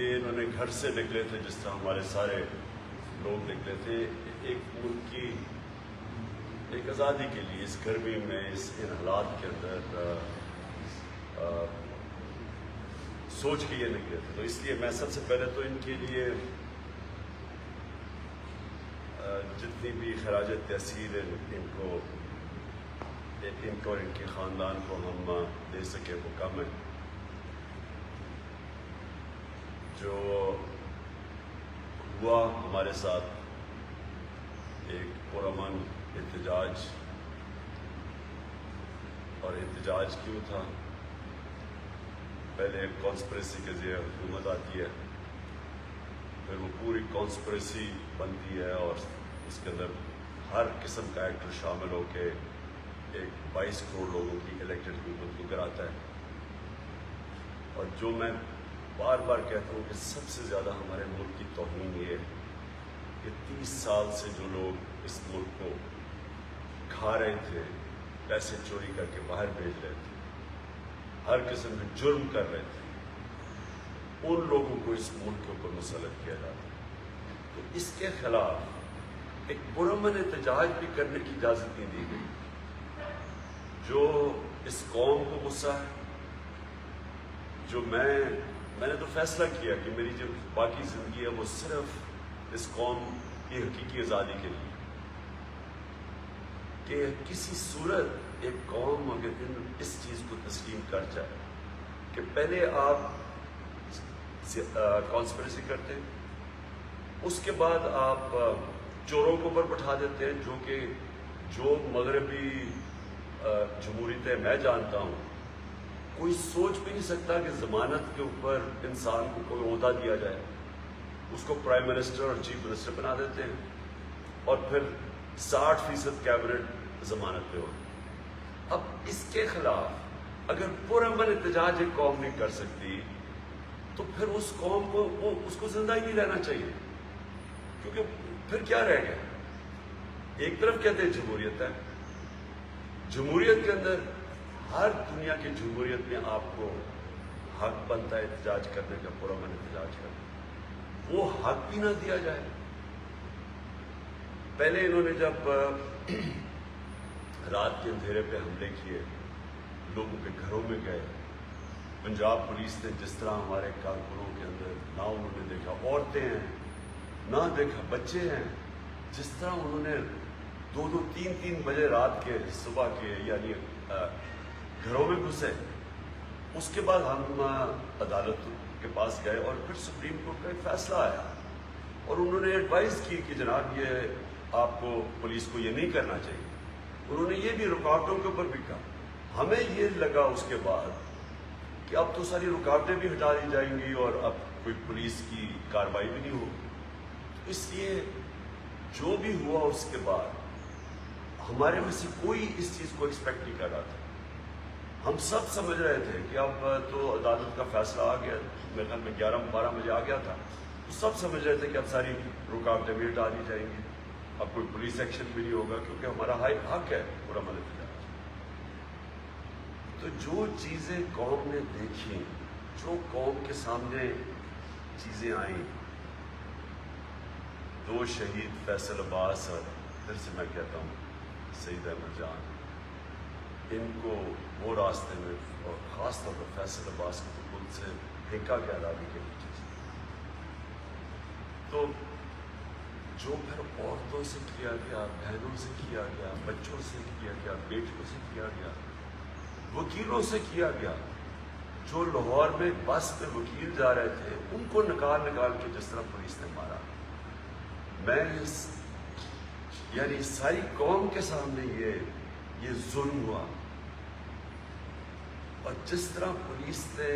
یہ انہوں نے گھر سے نکلے تھے جس طرح ہمارے سارے لوگ نکلے تھے ایک ملک کی ایک آزادی کے لیے، اس گرمی میں، ان حالات کے اندر سوچ کے یہ نکلے تھے. تو اس لیے میں سب سے پہلے تو ان کے لیے جتنی بھی خراج تحسین ان کو اور ان کے خاندان کو ہم دے سکیں وہ کم ہے. جو ہوا ہمارے ساتھ ایک پرامن احتجاج، اور احتجاج کیوں تھا؟ پہلے ایک کانسپریسی کے ذریعے حکومت آتی ہے، پھر وہ پوری کانسپریسی بنتی ہے اور اس کے اندر ہر قسم کا ایکٹر شامل ہو کے ایک 22 کروڑ لوگوں کی الیکٹڈ حکومت کو گراتا ہے. اور جو میں بار بار کہتا ہوں کہ سب سے زیادہ ہمارے ملک کی توہین یہ ہے کہ 30 سال سے جو لوگ اس ملک کو کھا رہے تھے، پیسے چوری کر کے باہر بھیج رہے تھے، ہر قسم کے جرم کر رہے تھے، ان لوگوں کو اس ملک کے اوپر مسلط کیا جاتا ہے. تو اس کے خلاف ایک پرامن احتجاج بھی کرنے کی اجازت نہیں دی گئی. جو اس قوم کو غصہ ہے، جو میں نے تو فیصلہ کیا کہ میری جو باقی زندگی ہے وہ صرف اس قوم کی حقیقی آزادی کے لیے، کہ کسی صورت ایک قوم اگر اس چیز کو تسلیم کر جائے کہ پہلے آپ کانسپریسی کرتے ہیں، اس کے بعد آپ چوروں کو اوپر بٹھا دیتے ہیں، جو مغربی جمہوریتیں میں جانتا ہوں، کوئی سوچ بھی نہیں سکتا کہ ضمانت کے اوپر انسان کو کوئی عہدہ دیا جائے، اس کو پرائم منسٹر اور چیف منسٹر بنا دیتے ہیں، اور پھر 60% کیبنٹ ضمانت پہ ہو. اب اس کے خلاف اگر پرامن احتجاج ایک قوم نہیں کر سکتی تو پھر اس قوم کو اس کو زندہ ہی نہیں رہنا چاہیے، کیونکہ پھر کیا رہ گیا؟ ایک طرف کہتے ہیں جمہوریت ہے، جمہوریت کے اندر ہر دنیا کی جمہوریت میں آپ کو حق بنتا ہے احتجاج کرنے کا، پرامن احتجاج کرنے کا. وہ حق بھی نہ دیا جائے. پہلے انہوں نے جب رات کے اندھیرے پہ حملے کیے، لوگوں کے گھروں میں گئے، پنجاب پولیس نے جس طرح ہمارے کارکنوں کے اندر نہ انہوں نے دیکھا عورتیں ہیں، نہ دیکھا بچے ہیں، جس طرح انہوں نے 2-2 3-3 بجے رات کے صبح کے یعنی گھروں میں گھسے. اس کے بعد ہم عدالت کے پاس گئے اور پھر سپریم کورٹ کا ایک فیصلہ آیا اور انہوں نے ایڈوائز کی کہ جناب یہ آپ کو پولیس کو یہ نہیں کرنا چاہیے. انہوں نے یہ بھی رکاوٹوں کے اوپر بھی کہا. ہمیں یہ لگا اس کے بعد کہ اب تو ساری رکاوٹیں بھی ہٹا دی جائیں گی اور اب کوئی پولیس کی کارروائی بھی نہیں ہوگی. اس لیے جو بھی ہوا اس کے بعد ہمارے میں سے کوئی اس چیز کو ایکسپیکٹ نہیں کر رہا تھا. ہم سب سمجھ رہے تھے کہ اب تو عدالت کا فیصلہ آ گیا، میرے خیال میں 11-12 بجے آ گیا تھا، تو سب سمجھ رہے تھے کہ اب ساری رکاوٹیں بھی ہٹا دی جائیں گی، اب کوئی پولیس ایکشن بھی نہیں ہوگا کیونکہ ہمارا حق ہے پرامن احتجاج. تو جو چیزیں قوم نے دیکھی، جو قوم کے سامنے چیزیں آئیں، 2 شہید فیصل عباس اور پھر سے میں کہتا ہوں سعید احمد جان، ان کو وہ راستے میں اور خاص طور پر فیصل عباس کو تو خود سے پھینکا گیا رابی کے نیچے سے. تو جو پھر عورتوں سے کیا گیا، بہنوں سے کیا گیا، بچوں سے کیا گیا، بیٹیوں سے کیا گیا، وکیلوں سے کیا گیا، جو لاہور میں بس پہ وکیل جا رہے تھے ان کو نکال کے جس طرح پولیس نے مارا. میں یعنی ساری قوم کے سامنے یہ ظلم ہوا. اور جس طرح پولیس نے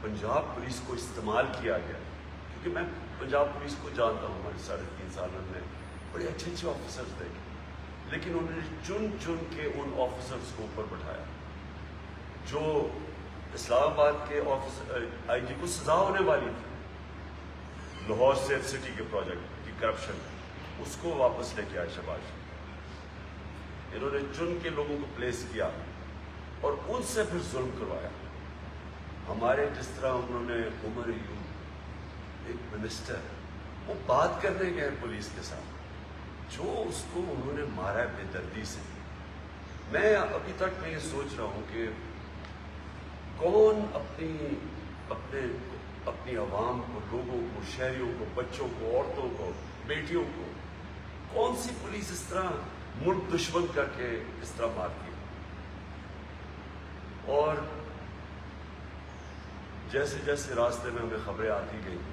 پنجاب پولیس کو استعمال کیا گیا، کیونکہ میں پنجاب پولیس کو جانتا ہوں، ہمارے 3.5 سال میں بڑے اچھے آفیسرز دیکھے، لیکن انہوں نے چن کے ان آفیسرز کو اوپر بٹھایا. جو اسلام آباد کے آئی جی کو سزا ہونے والی تھی لاہور سیف سٹی کے پروجیکٹ کی کرپشن، اس کو واپس لے کے آئے شہباز. انہوں نے چن کے لوگوں کو پلیس کیا اور ان سے پھر ظلم کروایا. ہمارے جس طرح انہوں نے عمر ایوب ایک منسٹر وہ بات کرنے گئے پولیس کے ساتھ، جو اس کو انہوں نے مارا ہے بے دردی سے. میں ابھی تک میں یہ سوچ رہا ہوں کہ کون اپنی عوام کو، لوگوں کو، شہریوں کو، بچوں کو، عورتوں کو، بیٹیوں کو، کون سی پولیس اس طرح ملک دشمن کر کے اس طرح مارتی ہے. اور جیسے جیسے راستے میں ہمیں خبریں آتی گئیں،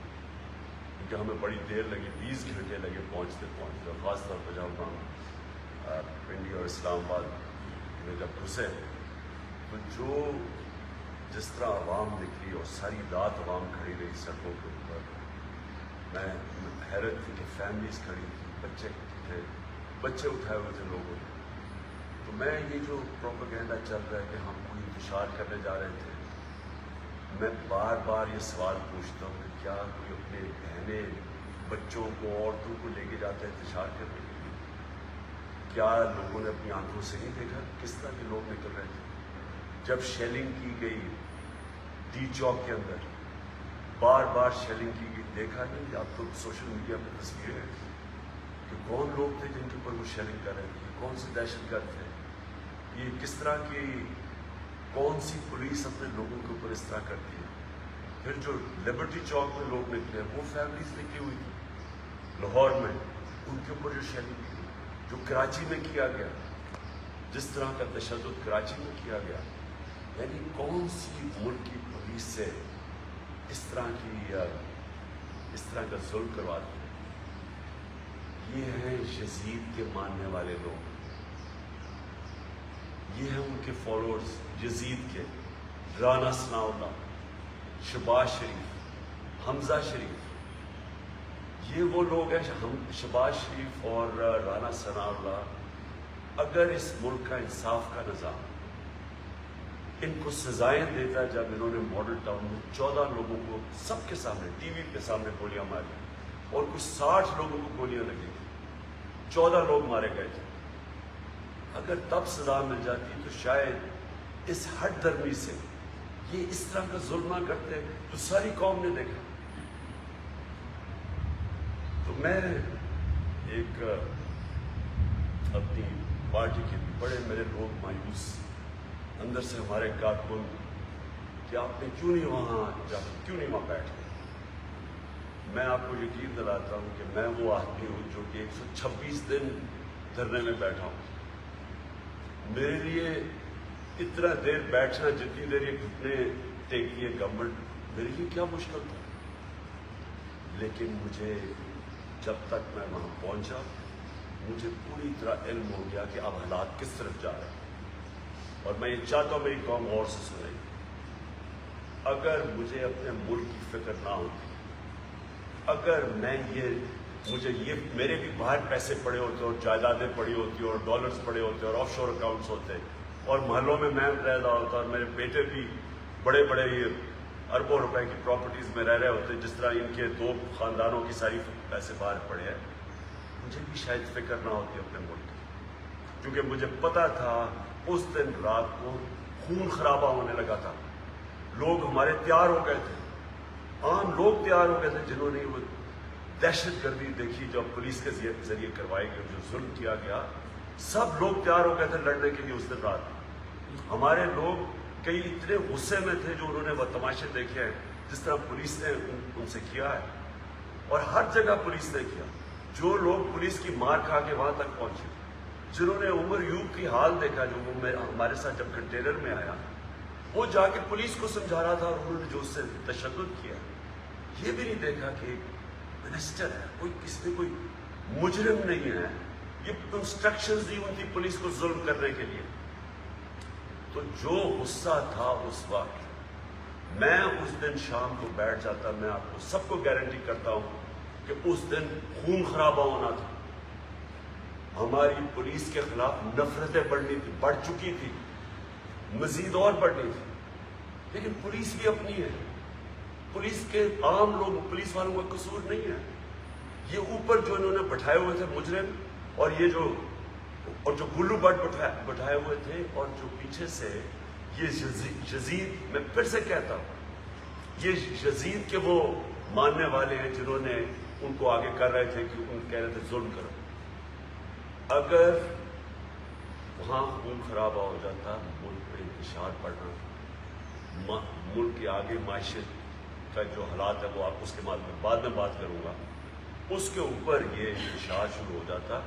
کیونکہ ہمیں بڑی دیر لگی، 20 گھنٹے لگے پہنچتے اور خاص طور پر جب ہم پنڈی اور اسلام آباد میں جب گھسے تو جس طرح عوام نکلی اور ساری رات عوام کھڑی رہی سڑکوں کے اوپر، میں حیرت تھی کہ فیملیز کھڑی تھی، بچے تھے، بچے اٹھائے ہوئے تھے لوگوں نے. تو میں یہ جو پروپیگنڈا چل رہا ہے کہ ہم کوئی انتشار کرنے جا رہے تھے، میں بار بار یہ سوال پوچھتا ہوں کہ کیا کوئی اپنے بہنیں، بچوں کو، عورتوں کو لے کے جاتا ہے انتشار کرنے کے لیے؟ کیا لوگوں نے اپنی آنکھوں سے نہیں دیکھا کس طرح کے لوگ نکل رہے تھے؟ جب شیلنگ کی گئی ڈی چوک کے اندر، بار بار شیلنگ کی گئی، دیکھا نہیں؟ آپ تو سوشل میڈیا پہ تصویریں ہیں کہ کون لوگ تھے جن کے اوپر وہ شیلنگ کر رہے تھے، کون سے دہشت گرد تھے، یہ کس طرح کی، کون سی پولیس اپنے لوگوں کے اوپر اس طرح کرتی ہے. پھر جو لبرٹی چوک میں لوگ نکلے، وہ فیملیز نکلی ہوئی تھی لاہور میں، ان کے اوپر جو شیلنگ کی، جو کراچی میں کیا گیا، جس طرح کا تشدد کراچی میں کیا گیا، یعنی کون سی ملک کی پولیس سے اس طرح کا ظلم کرواتے ہیں. یہ ہیں یزید کے ماننے والے لوگ، یہ ہیں ان کے فالوورز یزید کے، رانا ثناء اللہ، شہباز شریف، حمزہ شریف. یہ وہ لوگ ہیں، شہباز شریف اور رانا ثناء اللہ. اگر اس ملک کا انصاف کا نظام ان کو سزائیں دیتا جب انہوں نے ماڈل ٹاؤن میں 14 لوگوں کو سب کے سامنے، ٹی وی کے سامنے گولیاں ماری اور کچھ 60 لوگوں کو گولیاں لگی تھیں، 14 لوگ مارے گئے تھے، اگر تب سزا مل جاتی تو شاید اس ہٹ درمی سے یہ اس طرح کا ظلم نہ کرتے تو ساری قوم نے دیکھا. تو میں ایک اپنی پارٹی کے بڑے میرے لوگ مایوس اندر سے، ہمارے کارکن، کہ آپ نے کیوں نہیں وہاں بیٹھ گئے. میں آپ کو یقین دلاتا ہوں کہ میں وہ آدمی ہوں جو کہ 126 دن دھرنے میں بیٹھا ہوں. میرے لیے اتنا دیر بیٹھنا، جتنی دیر یہ گھٹنے ٹیکی ہے گورنمنٹ، میرے لیے کیا مشکل تھا. لیکن مجھے جب تک میں وہاں پہنچا، مجھے پوری طرح علم ہو گیا کہ اب حالات کس طرف جا رہے ہیں. اور میں یہ چاہتا ہوں میری قوم غور سے سنے، اگر مجھے اپنے ملک کی فکر نہ ہوتی، اگر مجھے میرے بھی باہر پیسے پڑے ہوتے اور جائیدادیں پڑی ہوتی اور ڈالرز پڑے ہوتے اور آف شور اکاؤنٹس ہوتے اور محلوں میں رہ رہا ہوتا اور میرے بیٹے بھی بڑے بڑے اربوں روپے کی پراپرٹیز میں رہ رہے ہوتے، جس طرح ان کے 2 خاندانوں کی ساری پیسے باہر پڑے ہیں، مجھے بھی شاید فکر نہ ہوتی اپنے ملک کی. کیونکہ مجھے پتا تھا اس دن رات کو خون خرابہ ہونے لگا تھا. لوگ ہمارے تیار ہو گئے تھے، عام لوگ تیار ہو گئے تھے، جنہوں نے وہ دہشت گردی دیکھی جو پولیس کے ذریعے کروائی گئی، جو ظلم کیا گیا، سب لوگ تیار ہو گئے تھے لڑنے کے لیے. اس دن رات ہمارے لوگ کئی اتنے غصے میں تھے جو انہوں نے وہ تماشے دیکھے ہیں جس طرح پولیس نے ان سے کیا ہے، اور ہر جگہ پولیس نے کیا. جو لوگ پولیس کی مار کھا کے وہاں تک پہنچے، جنہوں نے عمر یوب کی حال دیکھا، جو وہ ہمارے ساتھ جب کنٹینر میں آیا، وہ جا کے پولیس کو سمجھا رہا تھا اور انہوں نے جو اس سے تشدد کیا، یہ بھی نہیں دیکھا کہ ایک منسٹر ہے، اس میں کوئی مجرم نہیں ہے، یہ انسٹرکشنز دی ہوئی تھی پولیس کو ظلم کرنے کے لیے. تو جو غصہ تھا اس وقت، میں اس دن شام کو بیٹھ جاتا، میں آپ کو سب کو گارنٹی کرتا ہوں کہ اس دن خون خرابہ ہونا تھا. ہماری پولیس کے خلاف نفرتیں بڑھ چکی تھی، مزید اور بڑھنی تھی. لیکن پولیس بھی اپنی ہے، پولیس کے عام لوگ، پولیس والوں کا قصور نہیں ہے. یہ اوپر جو انہوں نے بٹھائے ہوئے تھے مجرم، اور یہ جو گلو بٹ بٹھائے ہوئے تھے، اور جو پیچھے سے یہ یزید، میں پھر سے کہتا ہوں، یہ یزید کے وہ ماننے والے ہیں جنہوں نے ان کو آگے کر رہے تھے کہ ان کہہ رہے تھے ظلم کرو. اگر وہاں خون خرابہ ہو جاتا، ملک پہ انتشار پڑنا، ملک کے آگے معیشت کا جو حالات ہے وہ آپ اس کے بعد میں بات کروں گا، اس کے اوپر یہ انتشار شروع ہو جاتا،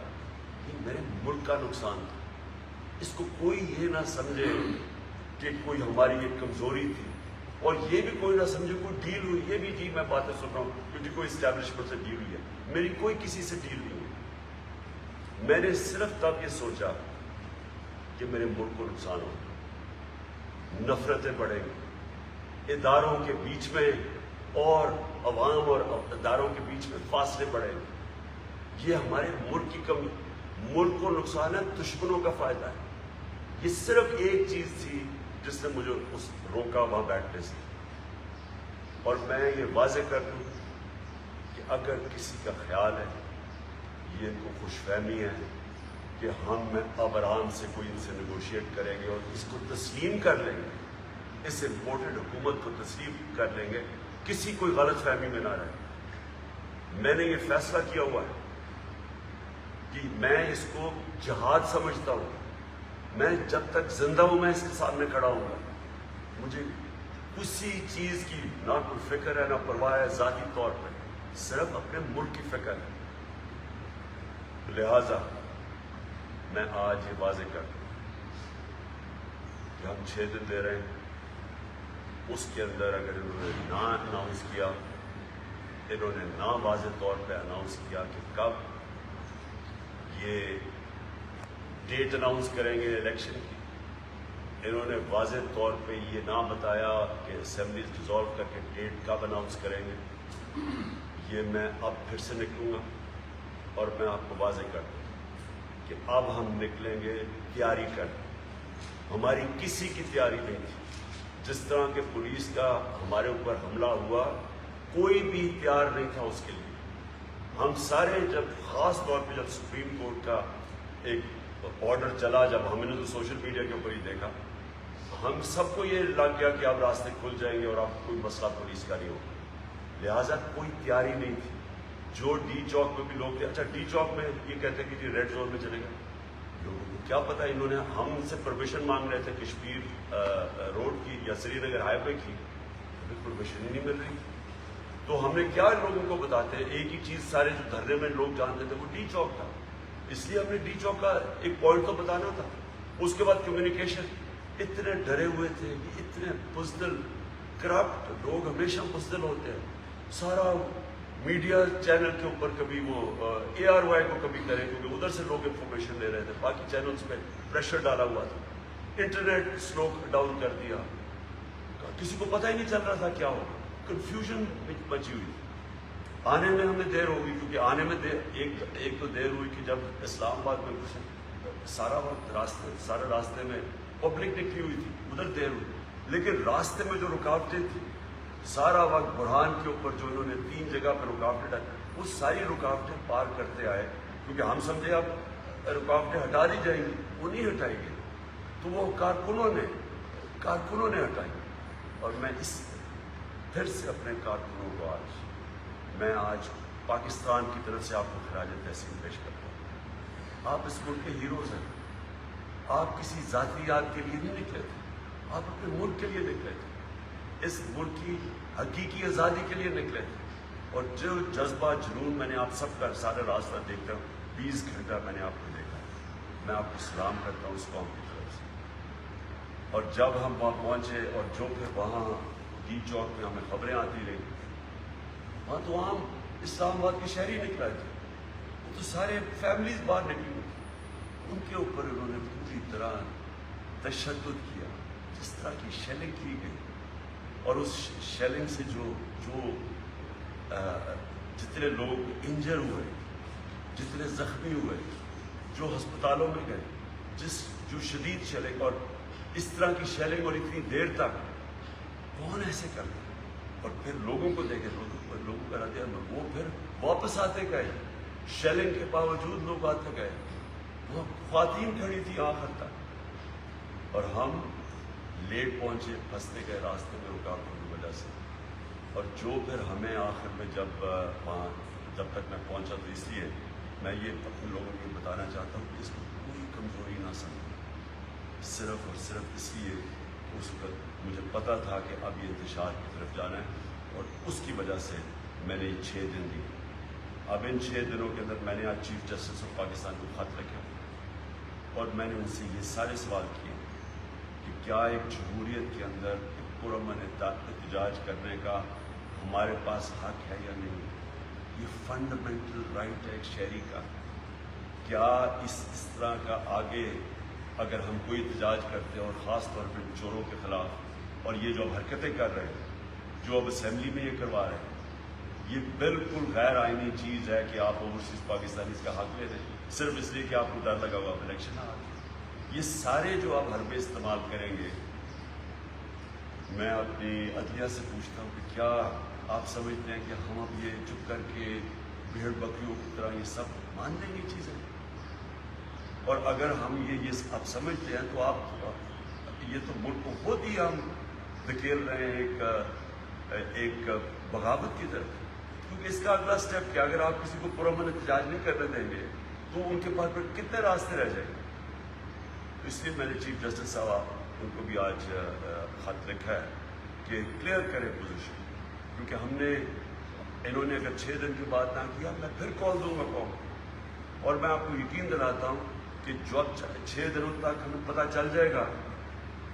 یہ میرے ملک کا نقصان تھا. اس کو کوئی یہ نہ سمجھے کہ کوئی ہماری یہ کمزوری تھی، اور یہ بھی کوئی نہ سمجھے کوئی ڈیل ہوئی. یہ بھی جی میں باتیں سن رہا ہوں کیونکہ کوئی اسٹیبلشمنٹ سے ڈیل ہوئی ہے، میری کوئی کسی سے ڈیل نہیں ہوئی. میں نے صرف تب یہ سوچا کہ میرے ملک کو نقصان ہوگا، نفرتیں بڑھیں گی، اداروں کے بیچ میں اور عوام اور اداروں کے بیچ میں فاصلے بڑھیں گے. یہ ہمارے ملک کی کمی، ملک کو نقصان ہے، دشمنوں کا فائدہ ہے. یہ صرف ایک چیز تھی جس نے مجھے روکا وہاں بیٹھنے سے. اور میں یہ واضح کر دوں کہ اگر کسی کا خیال ہے، یہ ان کو خوش فہمی ہے کہ ہم اب آرام سے کوئی ان سے نیگوشیٹ کریں گے اور اس کو تسلیم کر لیں گے، اس امپورٹڈ حکومت کو تسلیم کر لیں گے، کسی کوئی غلط فہمی میں نہ رہے. میں نے یہ فیصلہ کیا ہوا ہے کہ میں اس کو جہاد سمجھتا ہوں. میں جب تک زندہ ہوں میں اس کے سامنے کھڑا ہوں گا. مجھے کسی چیز کی نہ کوئی فکر ہے، نہ پرواہ ہے ذاتی طور پہ، صرف اپنے ملک کی فکر ہے. لہذا میں آج یہ واضح کرتا ہوں کہ ہم 6 دن دے رہے ہیں. اس کے اندر اگر انہوں نے نہ اناؤنس کیا، انہوں نے نہ واضح طور پہ اناؤنس کیا کہ کب یہ ڈیٹ اناؤنس کریں گے الیکشن کی، انہوں نے واضح طور پہ یہ نہ بتایا کہ اسمبلیز ڈیزالو کر کے ڈیٹ کب اناؤنس کریں گے، یہ میں اب پھر سے نکلوں گا اور میں آپ کو واضح کر دوں کہ اب ہم نکلیں گے تیاری کر. ہماری کسی کی تیاری نہیں تھی. جس طرح کہ پولیس کا ہمارے اوپر حملہ ہوا، کوئی بھی تیار نہیں تھا اس کے لیے. ہم سارے جب خاص طور پہ جب سپریم کورٹ کا ایک آرڈر چلا، جب ہم نے تو سوشل میڈیا کے اوپر ہی دیکھا، ہم سب کو یہ لگ گیا کہ اب راستے کھل جائیں گے اور اب کوئی مسئلہ پولیس کا نہیں ہوگا. لہٰذا کوئی تیاری نہیں تھی. جو ڈی چوک میں بھی لوگ تھے، اچھا ڈی چوک میں یہ کہتے ہیں کہ جی ریڈ زون میں چلے گئے، لوگوں کو کیا پتا. انہوں نے ہم سے پرمیشن مانگ رہے تھے کشمیر روڈ کی یا سری نگر ہائی وے کی، ہمیں پرمیشن ہی نہیں مل رہی. تو ہم نے کیا لوگوں کو بتاتے ہیں، ایک ہی چیز سارے جو دھرنے میں لوگ جانتے تھے وہ ڈی چوک تھا، اس لیے ہم نے ڈی چوک کا ایک پوائنٹ تو بتانا تھا. اس کے بعد کمیونیکیشن، اتنے ڈرے ہوئے تھے، اتنے بزدل کرپٹ لوگ ہمیشہ بزدل ہوتے ہیں. سارا میڈیا چینل کے اوپر کبھی وہ ARY کو کبھی کرے کیونکہ ادھر سے لوگ انفارمیشن لے رہے تھے، باقی چینلز پہ پریشر ڈالا ہوا تھا. انٹرنیٹ سلو ڈاؤن کر دیا، کسی کو پتہ ہی نہیں چل رہا تھا کیا ہوگا. کنفیوژن مچی ہوئی. آنے میں ہمیں دیر ہو گئی کیونکہ آنے میں ایک تو دیر ہوئی کہ جب اسلام آباد میں کچھ سارا وقت سارے راستے میں پبلک نکلی ہوئی تھی، ادھر دیر ہوئی. لیکن راستے میں جو رکاوٹیں تھیں سارا وقت برہان کے اوپر جو انہوں نے 3 جگہ پہ رکاوٹیں ڈالی، وہ ساری رکاوٹیں پار کرتے آئے کیونکہ ہم سمجھے اب رکاوٹیں ہٹا دی جائیں گی، وہ نہیں ہٹائی گئی. تو وہ کارکنوں نے ہٹائی. اور میں پھر سے اپنے کارکنوں کو آج پاکستان کی طرف سے آپ کو خراج تحسین پیش کرتا ہوں. آپ اس ملک کے ہیروز ہیں. آپ کسی ذاتی یاد کے لیے نہیں نکلے تھے، آپ اپنے ملک کے لیے نکلے تھے، اس ملک کی حقیقی آزادی کے لیے نکلے تھے. اور جو جذبہ جنون میں نے آپ سب کا سارا راستہ دیکھتا ہوں، 20 گھنٹہ میں نے آپ کو دیکھا. میں آپ کو سلام کرتا ہوں اس قوم کی طرف سے. اور جب ہم وہاں پہنچے اور جو پھر وہاں ڈی چوک میں ہمیں خبریں آتی رہی، وہاں تو عام اسلام آباد کے شہری نکلا تھے، وہ تو سارے فیملیز باہر نکلی ہوئی تھی. ان کے اوپر انہوں نے پوری طرح تشدد کیا، جس طرح کی شیلنگ کی گئی. اور اس شیلنگ سے جو جتنے لوگ انجر ہوئے، جتنے زخمی ہوئے، جو ہسپتالوں میں گئے، جو شدید شیلنگ، اور اس طرح کی شیلنگ اور اتنی دیر تک کون ایسے کرتا. اور پھر لوگوں کو دیکھے، لوگوں کا رد عمل، وہ پھر واپس آتے گئے، شیلنگ کے باوجود لوگ آتے گئے. وہ خواتین کھڑی تھی آخر تک، اور ہم لیٹ پہنچے، پھنستے گئے راستے میں رکاوٹوں کی وجہ سے. اور جو پھر ہمیں آخر میں جب تک میں پہنچا تو اس لیے میں یہ اپنے لوگوں کو بتانا چاہتا ہوں کہ اس کو کوئی کمزوری نہ سمجھیں، صرف اور صرف اس لیے اس وقت مجھے پتہ تھا کہ اب یہ انتشار کی طرف جانا ہے، اور اس کی وجہ سے میں نے یہ 6 دن دی۔ اب ان 6 دنوں کے اندر میں نے آج چیف جسٹس آف پاکستان کو خط لکھا اور میں نے ان سے یہ سارے سوال کیے کہ کیا ایک جمہوریت کے اندر ایک پرامن احتجاج کرنے کا ہمارے پاس حق ہے یا نہیں؟ یہ فنڈامنٹل رائٹ ہے ایک شہری کا۔ کیا اس طرح کا آگے اگر ہم کوئی احتجاج کرتے ہیں، اور خاص طور پہ چوروں کے خلاف، اور یہ جو اب حرکتیں کر رہے ہیں، جو اب اسمبلی میں یہ کروا رہے ہیں، یہ بالکل غیر آئینی چیز ہے کہ آپ اوورسیز پاکستانیز کا حق لے دیں صرف اس لیے کہ آپ کو ڈر لگا ہوا الیکشن آ رہا۔ یہ سارے جو آپ حربے استعمال کریں گے، میں اپنی عدلیہ سے پوچھتا ہوں کہ کیا آپ سمجھتے ہیں کہ ہم اب یہ چپ کر کے بھیڑ بکریوں کی طرح یہ سب مان لیں گے چیزیں؟ اور اگر ہم یہ آپ سمجھتے ہیں تو آپ یہ تو ملک کو خود ہی ہم دھکیل رہے ہیں ایک بغاوت کی طرف، کیونکہ اس کا اگلا سٹیپ کیا؟ اگر آپ کسی کو پرامن احتجاج نہیں کرنے دیں گے تو ان کے پاس پھر کتنے راستے رہ جائیں گے؟ تو اس لیے میں نے چیف جسٹس صاحب ان کو بھی آج خط لکھا ہے کہ کلیئر کریں پوزیشن، کیونکہ ہم نے انہوں نے اگر 6 دن کی بات نہ کیا میں پھر کال دوں گا قوم، اور میں آپ کو یقین دلاتا ہوں کہ جو 6 دنوں تک ہمیں پتہ چل جائے گا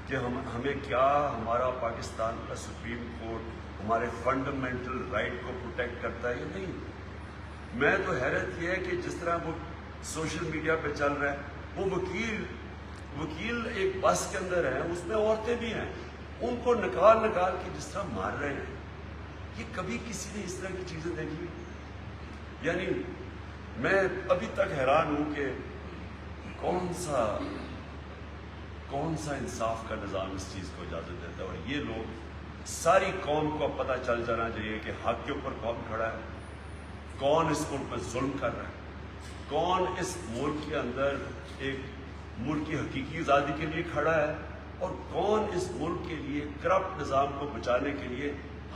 کہ ہمیں کیا ہمارا پاکستان کا سپریم کورٹ ہمارے فنڈامنٹل رائٹ کو پروٹیکٹ کرتا ہے یا نہیں۔ میں تو حیرت یہ ہے کہ جس طرح وہ سوشل میڈیا پہ چل رہا ہے، وہ وکیل ایک بس کے اندر ہیں، اس میں عورتیں بھی ہیں، ان کو نکال کے جس طرح مار رہے ہیں، یہ کبھی کسی نے اس طرح کی چیزیں دیکھی؟ یعنی میں ابھی تک حیران ہوں کہ کون سا انصاف کا نظام اس چیز کو اجازت دیتا ہے، اور یہ لوگ ساری قوم کو پتہ چل جانا چاہیے کہ حق کے اوپر کون کھڑا ہے، کون اس ملک میں ظلم کر رہا ہے، کون اس ملک کے اندر ایک ملک کی حقیقی آزادی کے لیے کھڑا ہے، اور کون اس ملک کے لیے کرپٹ نظام کو بچانے کے لیے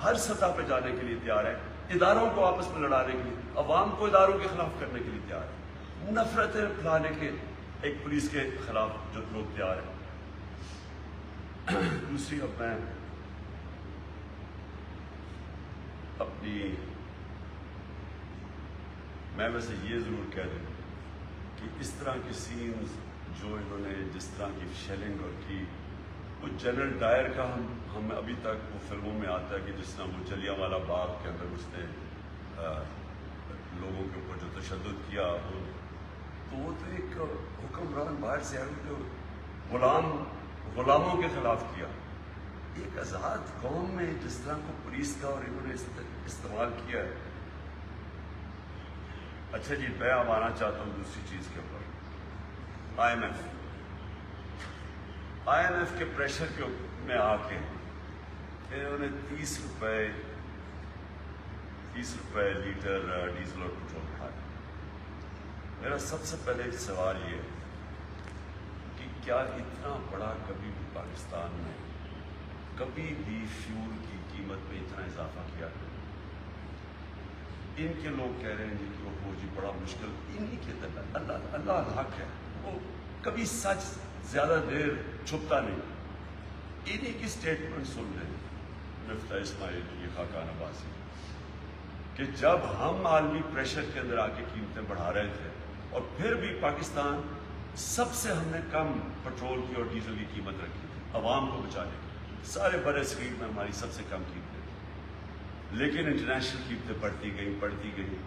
ہر سطح پہ جانے کے لیے تیار ہے، اداروں کو آپس میں لڑانے کے لیے، عوام کو اداروں کے خلاف کرنے کے لیے تیار ہے، نفرتیں پھیلانے کے ایک پولیس کے خلاف جو لوگ تیار ہیں۔ دوسری اب میں ویسے یہ ضرور کہہ دوں کہ اس طرح کی سینز جو انہوں نے جس طرح کی شیلنگ اور کی، وہ جنرل ڈائر کا ہم ابھی تک وہ فلموں میں آتا ہے کہ جس طرح وہ جلیانوالہ باغ کے اندر اس نے لوگوں کے اوپر جو تشدد کیا، تو وہ تو ایک حکمران باہر سے آئے جو غلاموں کے خلاف کیا، ایک آزاد قوم میں جس طرح کو پولیس کا اور انہوں نے استعمال کیا ہے۔ اچھا جی، میں اب آنا چاہتا ہوں دوسری چیز کے اوپر، آئی ایم ایف کے پریشر کے میں آ کے انہوں نے 30 روپے لیٹر ڈیزل اور پٹرول کھایا۔ میرا سب سے پہلے سوال یہ ہے کہ کیا اتنا بڑا کبھی بھی پاکستان میں کبھی بھی فیول کی قیمت میں اتنا اضافہ کیا؟ ان کے لوگ کہہ رہے ہیں جی کہ وہ جی بڑا مشکل، انہی کے اندر اللہ الحق ہے، وہ کبھی سچ زیادہ دیر چھپتا نہیں۔ انہی کی سٹیٹمنٹ سن لیں مفتاح اسماعیل یہ خاقان عباسی کہ جب ہم عالمی پریشر کے اندر آ کے قیمتیں بڑھا رہے تھے، اور پھر بھی پاکستان سب سے ہم نے کم پٹرول کی اور ڈیزل کی قیمت رکھی تھی عوام کو بچانے کی، سارے برے صغیر میں ہماری سب سے کم قیمتیں، لیکن انٹرنیشنل قیمتیں بڑھتی گئیں،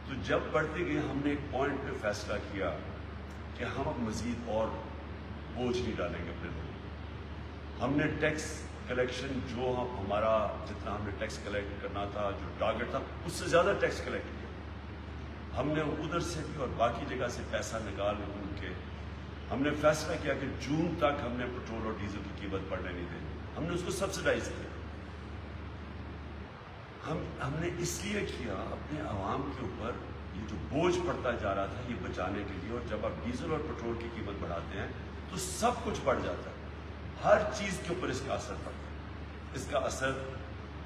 تو جب بڑھتی گئی ہم نے ایک پوائنٹ پہ فیصلہ کیا کہ ہم اب مزید اور بوجھ نہیں ڈالیں گے اپنے لوگوں۔ ہم نے ٹیکس کلیکشن جو ہمارا جتنا ہم نے ٹیکس کلیکٹ کرنا تھا، جو ٹارگٹ تھا، اس سے زیادہ ٹیکس کلیکٹ کیا۔ ہم نے ادھر سے بھی اور باقی جگہ سے پیسہ نکال کے ہم نے فیصلہ کیا کہ جون تک ہم نے پٹرول اور ڈیزل کی قیمت بڑھنے نہیں دینی، ہم نے اس کو سبسڈائز کیا۔ ہم نے اس لیے کیا اپنے عوام کے اوپر یہ جو بوجھ پڑتا جا رہا تھا یہ بچانے کے لیے، اور جب آپ ڈیزل اور پٹرول کی قیمت بڑھاتے ہیں تو سب کچھ بڑھ جاتا ہے، ہر چیز کے اوپر اس کا اثر پڑتا ہے۔ اس کا اثر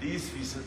30%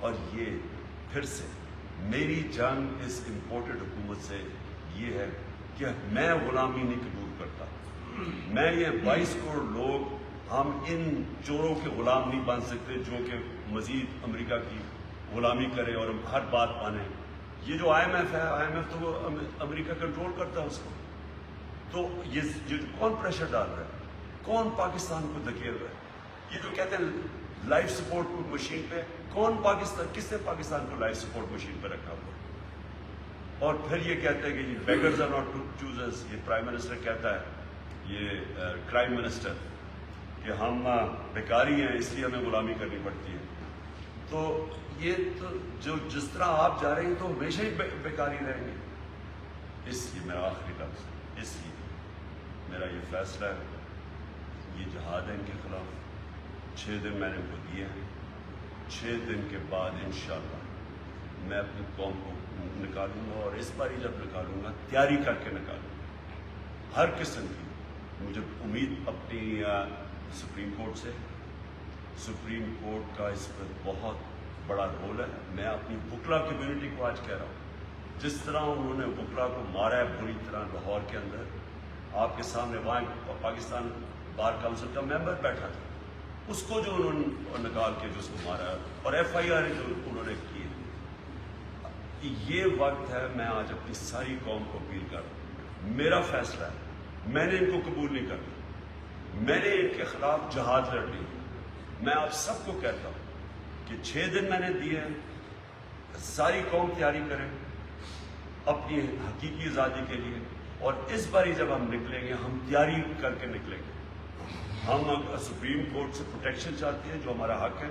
اور یہ پھر سے میری جنگ اس امپورٹڈ حکومت سے یہ ہے کہ میں غلامی نہیں قبول کرتا. میں یہ 22 کروڑ لوگ ہم ان چوروں کے غلام نہیں بن سکتے جو کہ مزید امریکہ کی غلامی کرے اور ہم ہر بات مانیں. یہ جو IMF ہے, IMF تو وہ امریکہ کنٹرول کرتا ہے اس کو. تو یہ کون پریشر ڈال رہا ہے, کون پاکستان کو دھکیل رہا ہے؟ یہ جو کہتے ہیں لائف سپورٹ مشین پہ, کون پاکستان, کس نے پاکستان کو لائف سپورٹ مشین پہ رکھا ہوا؟ اور پھر یہ کہتے ہیں کہ یہ بیگرز آر ناٹ چوزرز, یہ پرائم منسٹر کہتا ہے, یہ کرائم منسٹر, کہ ہم بیکاری ہیں اس لیے ہمیں غلامی کرنی پڑتی ہے. تو یہ تو جو جس طرح آپ جا رہے ہیں تو ہمیشہ ہی بیکاری رہیں گے. اس لیے میرا آخری لفظ, اس لیے میرا یہ فیصلہ ہے, یہ جہاد ہے ان کے خلاف. 6 دن میں نے ان کو دیے ہیں. 6 دن کے بعد انشاءاللہ میں اپنی قوم کو نکالوں گا, اور اس باری جب نکالوں گا تیاری کر کے نکالوں گا ہر قسم کی. مجھے امید اپنی سپریم کورٹ سے, سپریم کورٹ کا اس پر بہت بڑا رول ہے. میں اپنی وکلا کمیونٹی کو آج کہہ رہا ہوں, جس طرح انہوں نے وکلا کو مارا ہے بری طرح لاہور کے اندر, آپ کے سامنے وہاں پاکستان بار کونسل کا ممبر بیٹھا تھا, اس کو جو انہوں نے نکال کے جو اس کو مارا ہے, اور FIR جو انہوں نے کی ہے. یہ وقت ہے, میں آج اپنی ساری قوم کو اپیل کر رہا ہوں, میرا فیصلہ ہے, میں نے ان کو قبول نہیں کرنا, میں نے ان کے خلاف جہاد لڑنی. میں آپ سب کو کہتا ہوں کہ 6 دن میں نے دیے ہیں, ساری قوم تیاری کریں اپنی حقیقی آزادی کے لیے. اور اس باری جب ہم نکلیں گے, ہم تیاری کر کے نکلیں گے. ہم سپریم کورٹ سے پروٹیکشن چاہتے ہیں جو ہمارا حق ہے,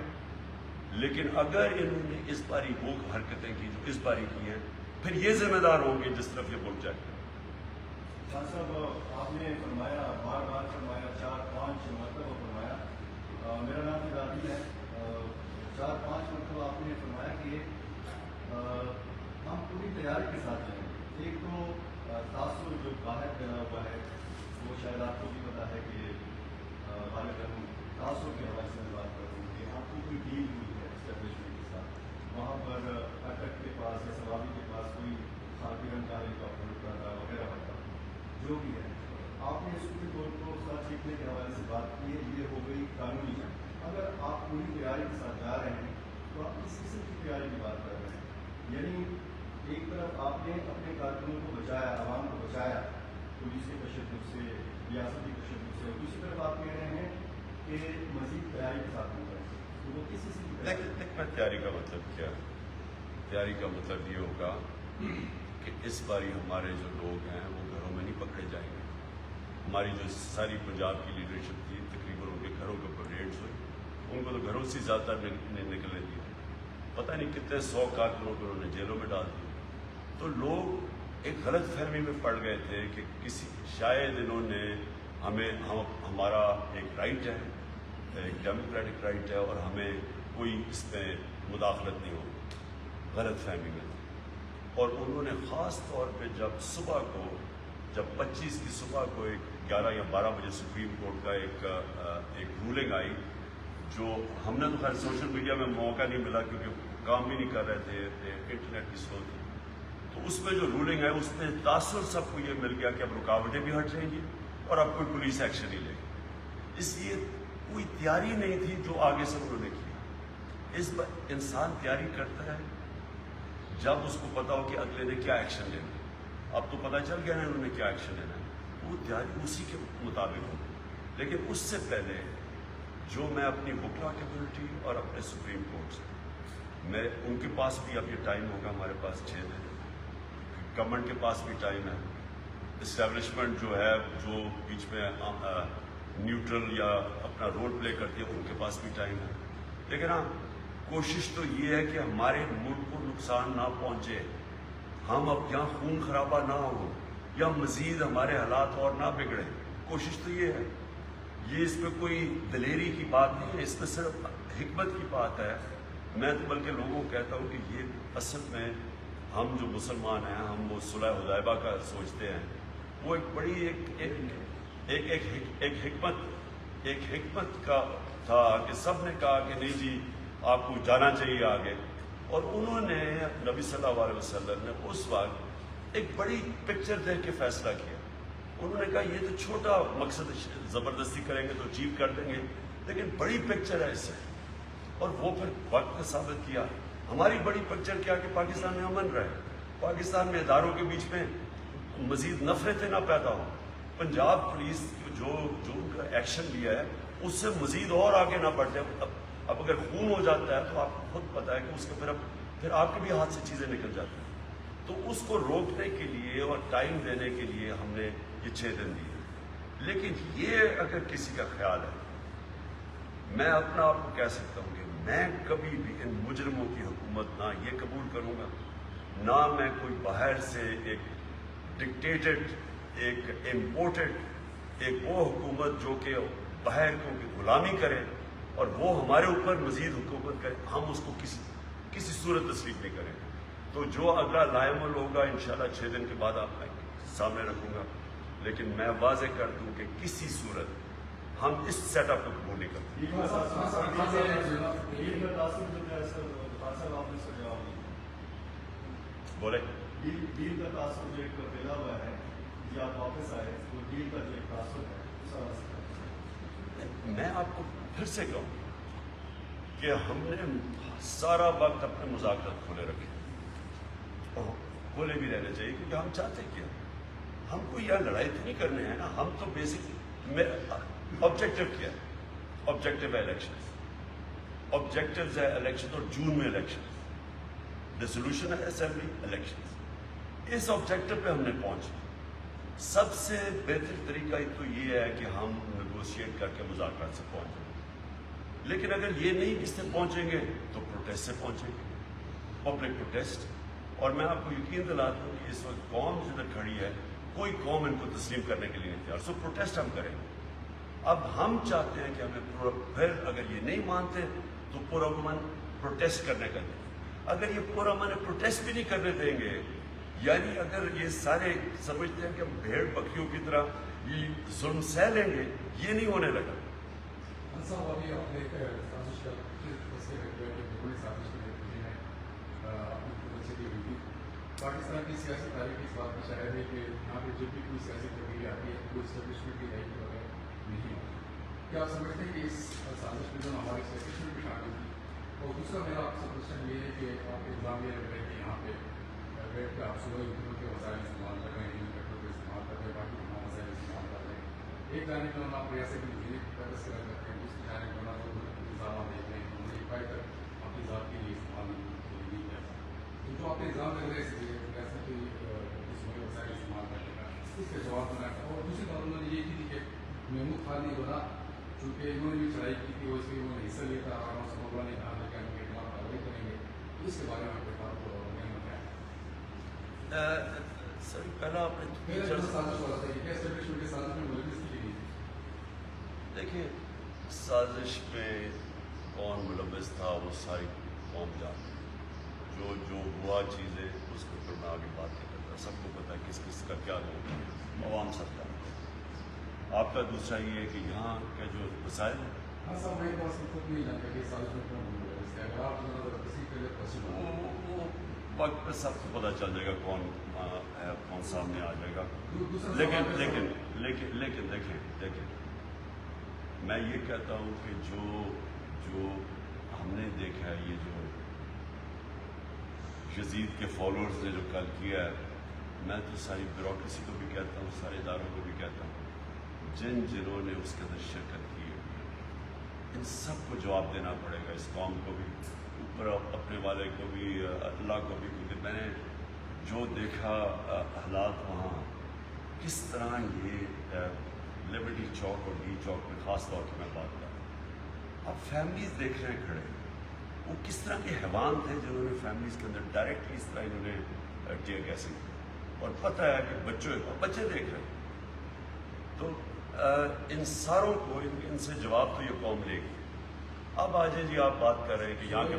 لیکن اگر انہوں نے اس باری وہ حرکتیں کی جو اس باری کی ہیں, پھر یہ ذمہ دار ہوں گے جس طرف یہ ملک جائے. خان صاحب آپ نے فرمایا, بار بار فرمایا, 4-5 مرتبہ فرمایا, میرا نام فدادی ہے, 4-5 مرتبہ آپ نے فرمایا کہ ہم پوری تیاری کے ساتھ جائیں گے. ایک تو تاثر جو باہر پھیلا ہوا ہے وہ شاید آپ کو بھی پتا ہے کہ غالب ہم تاثر کے حوالے سے بات کر رہے ہیں کہ آپ کی کوئی ڈیل ہوئی ہے اسٹیبلشمنٹ کے ساتھ, وہاں پر اٹک کے پاس یا سوابی کے پاس کوئی خاکی رنگ کا ہیلیکاپٹر اڑتا تھا وغیرہ وغیرہ, جو بھی ہے. آپ نے سپریم کورٹ کو ساتھ سیکھنے کے حوالے سے بات کی ہے, یہ ہو گئی قانونی جنگ. اگر آپ پوری تیاری کے ساتھ جا رہے ہیں تو آپ کس قسم کی تیاری کی بات کر رہے ہیں؟ یعنی ایک طرف آپ نے اپنے کارکنوں کو بچایا, عوام کو بچایا پولیس کے تشدد سے, ریاستی تشدد سے, اور دوسری طرف آپ کہہ رہے ہیں کہ مزید تیاری کے ساتھ ہو جائے, تو وہ کس قسم کی دیکھ تیاری کا مطلب کیا ہے؟ تیاری کا مطلب یہ ہوگا کہ اس باری ہمارے جو لوگ ہیں وہ گھروں میں نہیں پکڑے جائیں گے. ہماری جو ساری پنجاب کی لیڈرشپ تھی تقریباً ان کے گھروں کے اوپر ریڈز ہوئی, ان کو تو گھروں سے زیادہ نکلنے دی, پتہ نہیں کتنے 100 کارکنوں کو انہوں نے جیلوں میں ڈال دیا. تو لوگ ایک غلط فہمی میں پڑ گئے تھے کہ کسی شاید انہوں نے ہمارا ایک رائٹ ہے, ایک ڈیموکریٹک رائٹ ہے, اور ہمیں کوئی اس میں مداخلت نہیں ہوگی. غلط فہمی میں. اور انہوں نے خاص طور پہ جب 25 کی صبح کو ایک 11 یا 12 بجے سپریم کورٹ کا ایک رولنگ آئی, جو ہم نے تو خیر سوشل میڈیا میں موقع نہیں ملا کیونکہ کام بھی نہیں کر رہے تھے, انٹرنیٹ کی سلو تھی. تو اس میں جو رولنگ ہے اس میں تاثر سب کو یہ مل گیا کہ اب رکاوٹیں بھی ہٹ جائیں گی اور اب کوئی پولیس ایکشن نہیں لے گی. اس لیے کوئی تیاری نہیں تھی جو آگے سے انہوں نے کی. اس پر انسان تیاری کرتا ہے جب اس کو پتا ہو کہ اگلے نے کیا ایکشن لینا. اب تو پتہ چل گیا نا انہوں نے کیا ایکشن لینا ہے, وہ تیاری اسی کے مطابق ہوگی. لیکن اس سے پہلے جو میں اپنی وکلا کمیونٹی اور اپنے سپریم کورٹ سے, میں ان کے پاس بھی اب یہ ٹائم ہوگا, ہمارے پاس 6 دن, گورنمنٹ کے پاس بھی ٹائم ہے, اسٹیبلشمنٹ جو ہے جو بیچ میں نیوٹرل یا اپنا رول پلے کرتی ہے ان کے پاس بھی ٹائم ہے. لیکن ہاں کوشش تو یہ ہے کہ ہمارے ملک کو نقصان نہ پہنچے, ہم اب یہاں خون خرابہ نہ ہو یا مزید ہمارے حالات اور نہ بگڑے. کوشش تو یہ ہے, یہ اس میں کوئی دلیری کی بات نہیں ہے, اس میں صرف حکمت کی بات ہے. میں تو بلکہ لوگوں کو کہتا ہوں کہ یہ اصل میں ہم جو مسلمان ہیں, ہم وہ صلح حدیبیہ کا سوچتے ہیں, وہ ایک بڑی ایک حکمت کا تھا کہ سب نے کہا کہ نہیں جی آپ کو جانا چاہیے آگے, اور انہوں نے نبی صلی اللہ علیہ وسلم نے اس وقت ایک بڑی پکچر دیکھ کے فیصلہ کیا. انہوں نے کہا یہ تو چھوٹا مقصد زبردستی کریں گے تو اچیو کر دیں گے، لیکن بڑی پکچر ہے اس سے. اور وہ پھر وقت نے ثابت کیا. ہماری بڑی پکچر کیا کہ پاکستان میں امن رہے، پاکستان میں اداروں کے بیچ میں مزید نفرتیں نہ پیدا ہوں. پنجاب پولیس جو ان کا ایکشن لیا ہے اس سے مزید اور آگے نہ بڑھ جائے. اب اگر خون ہو جاتا ہے تو آپ کو خود پتا ہے کہ اس کے پھر آپ کے بھی ہاتھ سے چیزیں نکل جاتی ہیں. تو اس کو روکنے کے لیے اور ٹائم دینے کے لیے ہم نے یہ 6 دن دیے. لیکن یہ اگر کسی کا خیال ہے، میں اپنا آپ کو کہہ سکتا ہوں کہ میں کبھی بھی ان مجرموں کی حکومت نہ یہ قبول کروں گا، نہ میں کوئی باہر سے ایک ڈکٹیٹڈ، ایک امپورٹڈ، ایک وہ حکومت جو کہ باہر کی غلامی کرے اور وہ ہمارے اوپر مزید حکومت کرے، ہم اس کو کسی صورت تسلیم نہیں کریں. تو جو اگلا لائمل ہوگا انشاءاللہ 6 دن کے بعد آپ سامنے رکھوں گا. لیکن میں واضح کر دوں کہ کسی صورت ہم اس سیٹ اپ کو قبول نہیں کرتے. بولے ڈیل کا تاثر جو ایک پھیلا ہوا ہے، جی آپ واپس آئے، وہ ڈیل کا جو ایک تاثر ہے اس حوالے سے. میں آپ کو پھر سے کہوں کہ ہم نے سارا وقت اپنے مذاکرات کھولے رکھے، اور کھولے بھی رہنے چاہیے، کیونکہ ہم چاہتے کیا، ہم کو یہ لڑائی تو نہیں کرنے ہیں نا. ہم تو بیسک آبجیکٹو کیا ہے، آبجیکٹو ہے الیکشن، آبجیکٹوز ہے الیکشن، اور جون میں الیکشن، ریزولوشن ہے اسمبلی، الیکشن. اس آبجیکٹو پہ ہم نے پہنچا. سب سے بہتر طریقہ تو یہ ہے کہ ہم نیگوشیٹ کر کے مذاکرات سے پہنچیں. لیکن اگر یہ نہیں اس سے پہنچیں گے تو پروٹیسٹ سے پہنچیں گے، پبلک پروٹیسٹ. اور میں آپ کو یقین دلاتا ہوں کہ اس وقت قوم جدھر کھڑی ہے، کوئی قوم ان کو تسلیم کرنے کے لیے نہیں تیار. سو پروٹیسٹ ہم کریں گے. اب ہم چاہتے ہیں کہ ہمیں پھر اگر یہ نہیں مانتے تو پرامن پروٹیسٹ کرنے کا دیں. اگر یہ پرامن پروٹیسٹ بھی نہیں کرنے دیں گے، یعنی اگر یہ سارے سمجھتے ہیں کہ ہم بھیڑ بکریوں کی طرح یہ ظلم سہ لیں گے، یہ نہیں ہونے لگا. پاکستان کی سیاسی تاریخ اس بات کا شاہد ہے کہ یہاں پہ جب بھی کوئی سیاسی تبدیلی آتی ہے کوئی اسٹیبلشمنٹ کی رہی کے بغیر نہیں ہوتی. کیا آپ سمجھتے ہیں کہ اس سازش میں جو ہماری اسٹیبلشمنٹ بھی شامل تھی؟ اور دوسرا میرا آپ سے کوشچن یہ ہے کہ آپ الزام یہ لگ رہے ہیں کہ یہاں پہ بیٹھ کے آپ صبح حکومت کے وسائل استعمال کر رہے ہیں، ہیلی کاپٹر کو استعمال کر رہے ہیں، باقی تمام وسائل استعمال کر رہے ہیں. ایک جانب میں آپ ریاست کی وزیر کا تذکرہ کرتے ہیں، دوسری جانب میں آپ الزامات دیکھ رہے ہیں کہ انہوں نے ایک تک اپنی ذات کے لیے استعمال نہیں کیا. جو آپ نے الزام لگ رہے ہیں ریاست کی وسائل استعمال کرنے کا، اس کے جواب دینا تھا. اور دوسری بات انہوں نے یہ کی تھی کہ محمود خان نے بنا، چونکہ انہوں نے بھی چڑھائی کی تھی اور اس کے انہوں نے حصہ لیا تھا، اور سبب نے کہا تھا کہ ہم ان کے خلاف کارروائی کریں گے. تو اس کے بارے میں آپ کے پاس سر پہلا آپ نے دیکھیے سازش میں کون ملوث تھا وہ ساری قوم جانتی ہے. جو ہوا چیزیں اس کے اوپر میں آگے بات نہیں کرتا. سب کو پتا ہے کس کس کا کیا ہو، عوام سب کا. آپ کا دوسرا یہ ہے کہ یہاں کا جو مسائل ہیں وہ وقت پہ سب کو پتہ چل جائے گا کون ہے، کون سامنے آ جائے گا. لیکن دیکھیں میں یہ کہتا ہوں کہ جو ہم نے دیکھا ہے، یہ جو یزید کے فالوورز نے جو کل کیا ہے، میں تو ساری بیوروکریسی کو بھی کہتا ہوں، سارے اداروں کو بھی کہتا ہوں، جنہوں نے اس کے اندر شرکت کی ہے، ان سب کو جواب دینا پڑے گا. اس قوم کو بھی، اوپر اپنے والے کو بھی، اللہ کو بھی. کیونکہ میں نے جو دیکھا حالات وہاں، کس طرح یہ لبرٹی چوک اور ڈی چوک میں خاص طور پہ میں بات کر رہا ہوں، اب فیملیز دیکھ رہے ہیں کھڑے، وہ کس طرح کے حیوان تھے جنہوں نے فیملیز کے اندر ڈائریکٹلی اس طرح انہوں نے ٹیئر گیسنگ کی. اور پتہ ہے کہ بچے دیکھ رہے ہیں. تو ان ساروں کو ان سے جواب تو یہ قوم لے گی. اب آ جائے جی آپ بات کر رہے ہیں کہ یہاں کے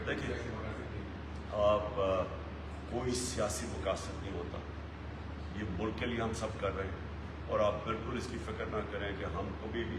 دیکھیں آپ کوئی سیاسی مقاصد نہیں ہوتا، یہ ملک کے لیے ہم سب کر رہے ہیں. اور آپ بالکل اس کی فکر نہ کریں کہ ہم کبھی بھی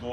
2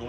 2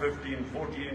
15, 14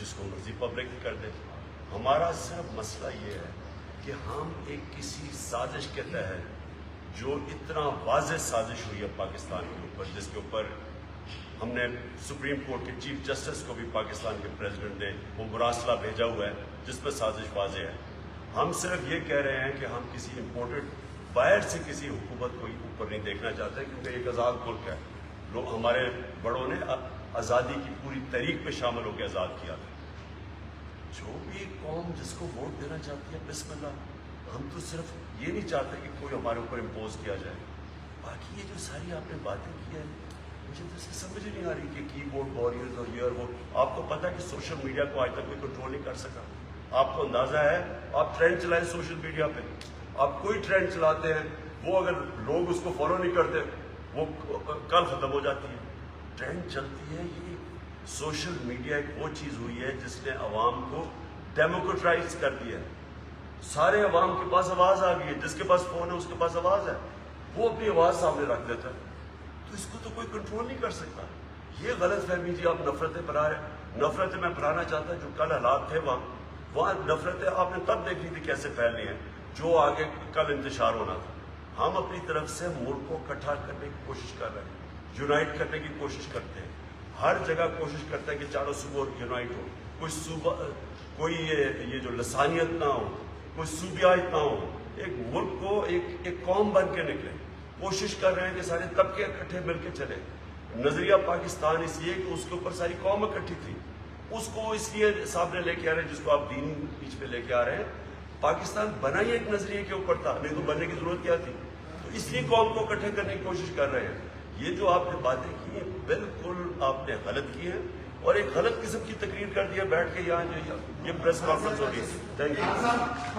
جس کو مرضی پبلک کر دے. ہمارا صرف مسئلہ یہ ہے کہ ہم ایک کسی سازش کے تحت جو اتنا واضح سازش ہوئی ہے پاکستان کے اوپر، جس کے اوپر ہم نے سپریم کورٹ کے چیف جسٹس کو بھی پاکستان کے پریزیڈنٹ نے وہ مراسلہ بھیجا ہوا ہے جس پہ سازش واضح ہے. ہم صرف یہ کہہ رہے ہیں کہ ہم کسی امپورٹڈ باہر سے کسی حکومت کو اوپر نہیں دیکھنا چاہتے، کیونکہ ایک آزاد ملک ہے. لوگ ہمارے بڑوں نے آزادی کی پوری تحریک میں شامل ہو کے آزاد کیا تھا. جو بھی قوم جس کو ووٹ دینا چاہتی ہے بسم اللہ. ہم تو صرف یہ نہیں چاہتے کہ کوئی ہمارے اوپر امپوز کیا جائے. باقی یہ جو ساری آپ نے باتیں کی ہیں مجھے تو اس کی سمجھ نہیں آ رہی کہ کی بورڈ واریئرز اور یہ اور وہ. آپ کو پتہ ہے کہ سوشل میڈیا کو آج تک کوئی کنٹرول نہیں کر سکا. آپ کو اندازہ ہے آپ ٹرینڈ چلائیں سوشل میڈیا پہ، آپ کوئی ٹرینڈ چلاتے ہیں وہ اگر لوگ اس کو فالو نہیں کرتے وہ کل ختم ہو جاتی ہے. ٹرینڈ چلتی ہے. یہ سوشل میڈیا ایک وہ چیز ہوئی ہے جس نے عوام کو ڈیموکریٹائز کر دیا ہے. سارے عوام کے پاس آواز آ گئی ہے. جس کے پاس فون ہے اس کے پاس آواز ہے، وہ اپنی آواز سامنے رکھ دیتا ہے. تو اس کو تو کوئی کنٹرول نہیں کر سکتا. یہ غلط فہمی جی آپ نفرتیں بنا رہے ہیں. نفرتیں میں بڑھانا چاہتا جو کل حالات تھے وہاں نفرتیں آپ نے تب دیکھی تھی کیسے پھیل رہی ہیں جو آگے کل انتشار ہونا تھا. ہم اپنی طرف سے ملک کو اکٹھا کرنے کی کوشش کر رہے ہیں، یونائٹ کرنے کی کوشش کرتے ہیں. ہر جگہ کوشش کرتے ہیں کہ چاروں صوبوں یونائٹ ہو. کوئی صوبہ کوئی یہ جو لسانیت نہ ہو، کوئی صوبیات نہ ہو. ایک ملک کو ایک قوم بن کے نکلے. کوشش کر رہے ہیں کہ سارے طبقے اکٹھے مل کے چلے. نظریہ پاکستان اس لیے کہ اس کے اوپر ساری قوم اکٹھی تھی. اس کو اس لیے سامنے لے کے آ رہے ہیں جس کو آپ دینی بیچ پہ لے کے آ رہے ہیں. پاکستان بنا ہی ایک نظریے کے اوپر تھا، نہیں تو بننے کی ضرورت کیا تھی. تو اس لیے قوم کو اکٹھے کرنے کی کوشش کر رہے ہیں. یہ جو آپ نے باتیں کی ہیں بالکل آپ نے غلط کی ہیں اور ایک غلط قسم کی تقریر کر دیا بیٹھ کے یہاں جو یہ پریس کانفرنس ہو رہی ہے. Thank you.